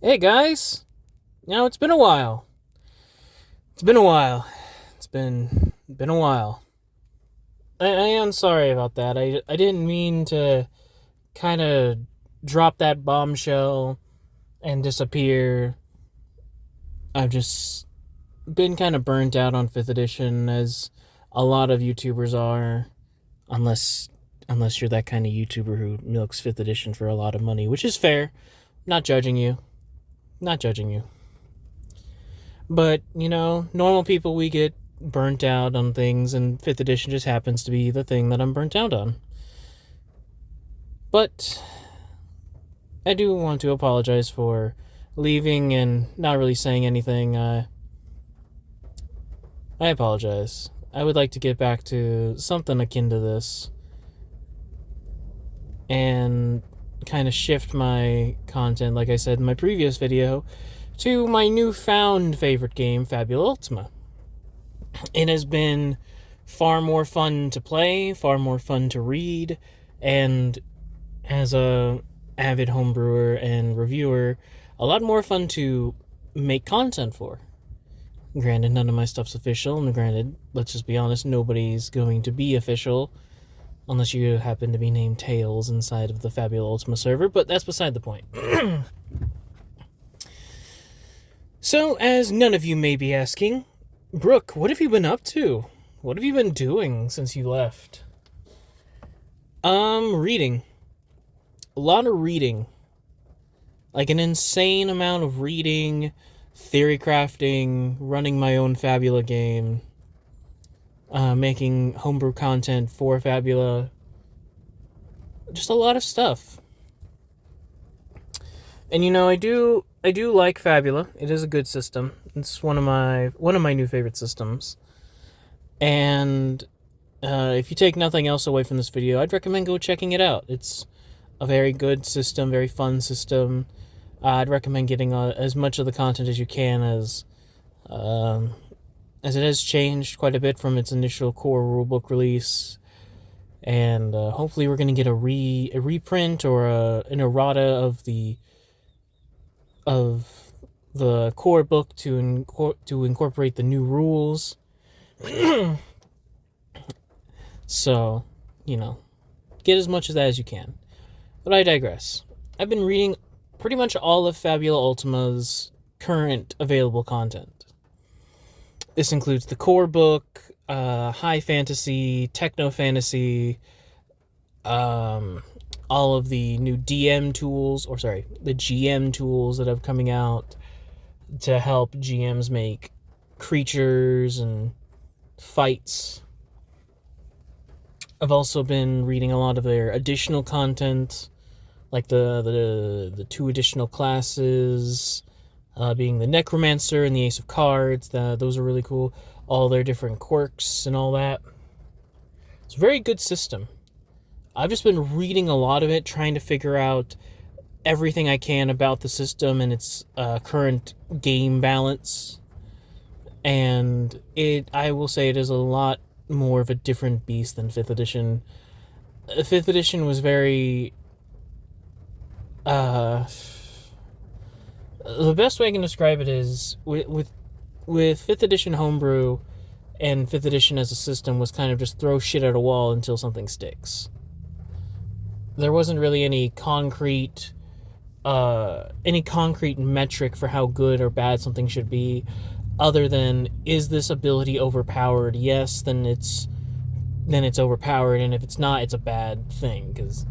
Hey guys! It's been a while. It's been a while. It's been a while. I am sorry about that. I didn't mean to kind of drop that bombshell and disappear. I've just been kind of burnt out on 5th edition, as a lot of YouTubers are, unless unless you're that kind of YouTuber who milks 5th edition for a lot of money, which is fair. Not judging you. Not judging you. But, normal people, we get burnt out on things, and 5th edition just happens to be the thing that I'm burnt out on. But I do want to apologize for leaving and not really saying anything. I apologize. I would like to get back to something akin to this and kind of shift my content, like I said in my previous video, to my newfound favorite game, Fabula Ultima. It has been far more fun to play, far more fun to read, and as a avid homebrewer and reviewer, a lot more fun to make content for. Granted, none of my stuff's official, and granted, let's just be honest, nobody's going to be official unless you happen to be named Tails inside of the Fabula Ultima server, but that's beside the point. So, as none of you may be asking, Brook, what have you been up to? What have you been doing since you left? Reading. A lot of reading. Like an insane amount of reading, theory crafting, running my own Fabula game, making homebrew content for Fabula. Just a lot of stuff. And I do like Fabula. It is a good system. It's one of my new favorite systems. And if you take nothing else away from this video, I'd recommend go checking it out. It's a very good system, very fun system. I'd recommend getting as much of the content as you can, as it has changed quite a bit from its initial core rulebook release. And hopefully we're going to get a reprint or an errata of the core book to incorporate the new rules. So, get as much of that as you can. But I digress. I've been reading pretty much all of Fabula Ultima's current available content. This includes the core book, high fantasy, techno fantasy, all of the new the GM tools that have coming out to help GMs make creatures and fights. I've also been reading a lot of their additional content, like the 2 additional classes, being the Necromancer and the Ace of Cards. Those are really cool. All their different quirks and all that. It's a very good system. I've just been reading a lot of it, trying to figure out everything I can about the system and its current game balance. And I will say it is a lot more of a different beast than 5th edition. 5th edition was very... the best way I can describe it is, with 5th edition homebrew and 5th edition as a system was kind of just throw shit at a wall until something sticks. There wasn't really any concrete metric for how good or bad something should be, other than, is this ability overpowered? Yes, then it's overpowered, and if it's not, it's a bad thing. Because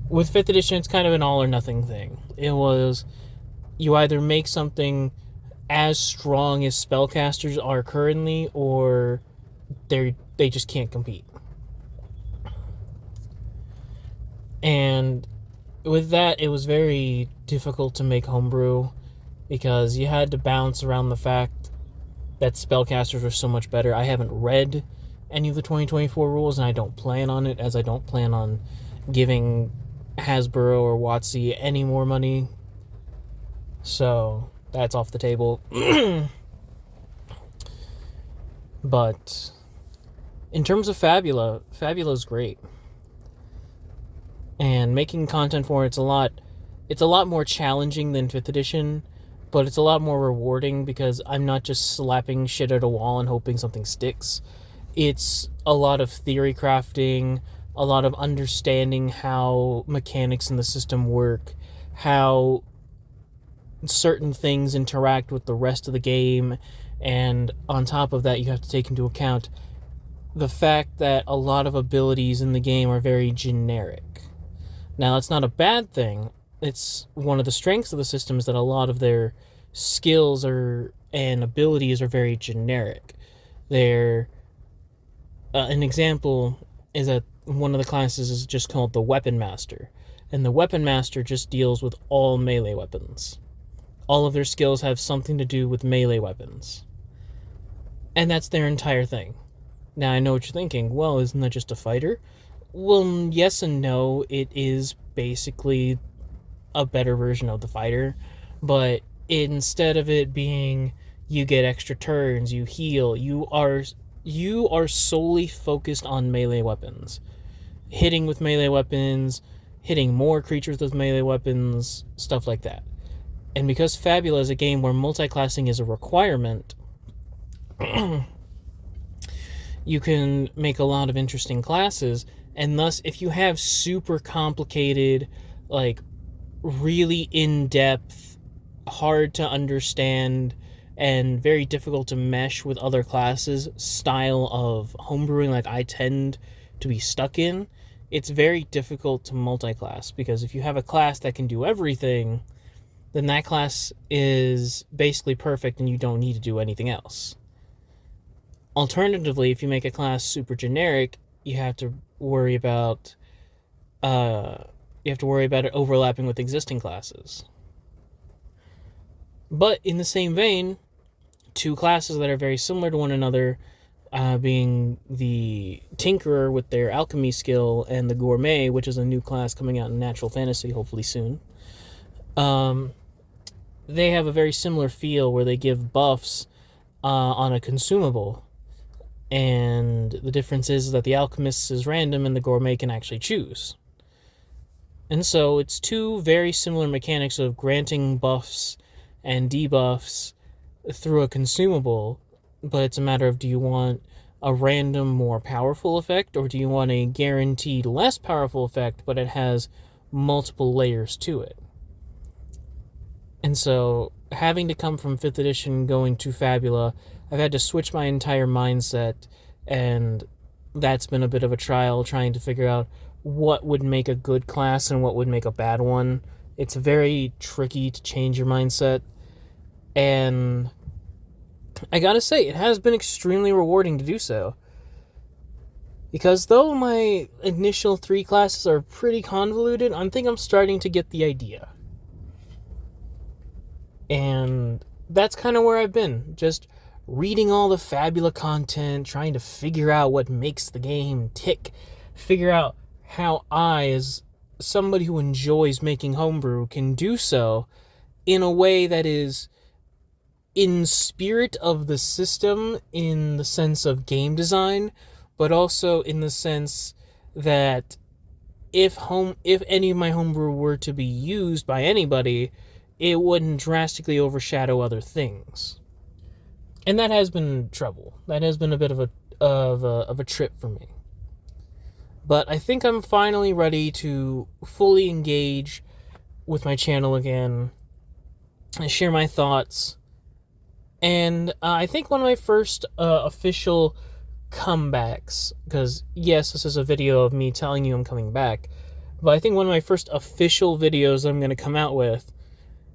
with 5th edition, it's kind of an all or nothing thing. It was, you either make something as strong as spellcasters are currently, or they just can't compete. And with that, it was very difficult to make homebrew, because you had to bounce around the fact that spellcasters were so much better. I haven't read any of the 2024 rules, and I don't plan on it, as I don't plan on giving Hasbro or WotC any more money. So that's off the table. But in terms of Fabula's great. And making content for it's a lot more challenging than 5th edition, but it's a lot more rewarding because I'm not just slapping shit at a wall and hoping something sticks. It's a lot of theory crafting, a lot of understanding how mechanics in the system work, how certain things interact with the rest of the game, and on top of that, you have to take into account the fact that a lot of abilities in the game are very generic. Now, that's not a bad thing. It's one of the strengths of the system is that a lot of their skills and abilities are very generic. They're an example is that one of the classes is just called the Weapon Master, and the Weapon Master just deals with all melee weapons. All of their skills have something to do with melee weapons, and that's their entire thing. Now, I know what you're thinking. Well, isn't that just a fighter? Well, yes and no. It is basically a better version of the fighter, but instead of it being you get extra turns, you heal, you are solely focused on melee weapons. Hitting with melee weapons, hitting more creatures with melee weapons, stuff like that. And because Fabula is a game where multi-classing is a requirement, you can make a lot of interesting classes, and thus, if you have super complicated, like, really in-depth, hard to understand, and very difficult to mesh with other classes style of homebrewing like I tend to be stuck in, it's very difficult to multi-class, because if you have a class that can do everything, then that class is basically perfect and you don't need to do anything else. Alternatively, if you make a class super generic, you have to worry about it overlapping with existing classes. But in the same vein, two classes that are very similar to one another, being the Tinkerer with their alchemy skill and the Gourmet, which is a new class coming out in Natural Fantasy, hopefully soon. They have a very similar feel where they give buffs on a consumable. And the difference is that the Alchemist is random and the Gourmet can actually choose. And so it's two very similar mechanics of granting buffs and debuffs through a consumable, but it's a matter of, do you want a random, more powerful effect, or do you want a guaranteed less powerful effect, but it has multiple layers to it? And so, having to come from 5th edition going to Fabula, I've had to switch my entire mindset, and that's been a bit of a trial, trying to figure out what would make a good class and what would make a bad one. It's very tricky to change your mindset, and I gotta say, it has been extremely rewarding to do so. Because though my initial 3 classes are pretty convoluted, I think I'm starting to get the idea. And that's kind of where I've been, just reading all the Fabula content, trying to figure out what makes the game tick, figure out how I, as somebody who enjoys making homebrew, can do so in a way that is in spirit of the system, in the sense of game design, but also in the sense that if any of my homebrew were to be used by anybody, it wouldn't drastically overshadow other things. And that has been trouble. That has been a bit of a trip for me. But I think I'm finally ready to fully engage with my channel again, and share my thoughts. And I think one of my first official comebacks, because yes, this is a video of me telling you I'm coming back, but I think one of my first official videos I'm going to come out with,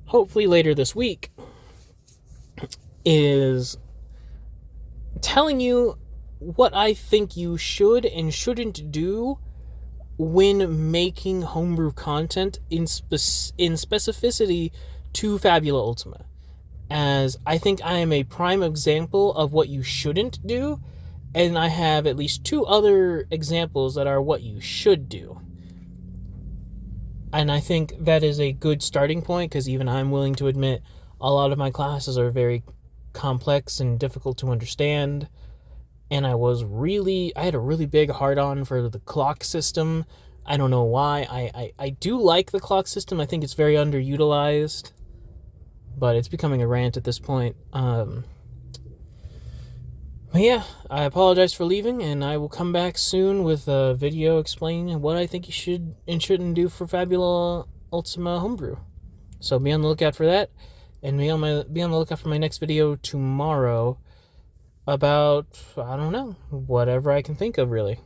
hopefully later this week, is telling you what I think you should and shouldn't do when making homebrew content in specificity to Fabula Ultima. As I think I am a prime example of what you shouldn't do, and I have at least 2 other examples that are what you should do. And I think that is a good starting point, because even I'm willing to admit a lot of my classes are very complex and difficult to understand. And I had a really big hard-on for the clock system. I don't know why. I do like the clock system. I think it's very underutilized. but it's becoming a rant at this point. But yeah, I apologize for leaving, and I will come back soon with a video explaining what I think you should and shouldn't do for Fabula Ultima homebrew. So be on the lookout for that, and be on the lookout for my next video tomorrow about, I don't know, whatever I can think of, really.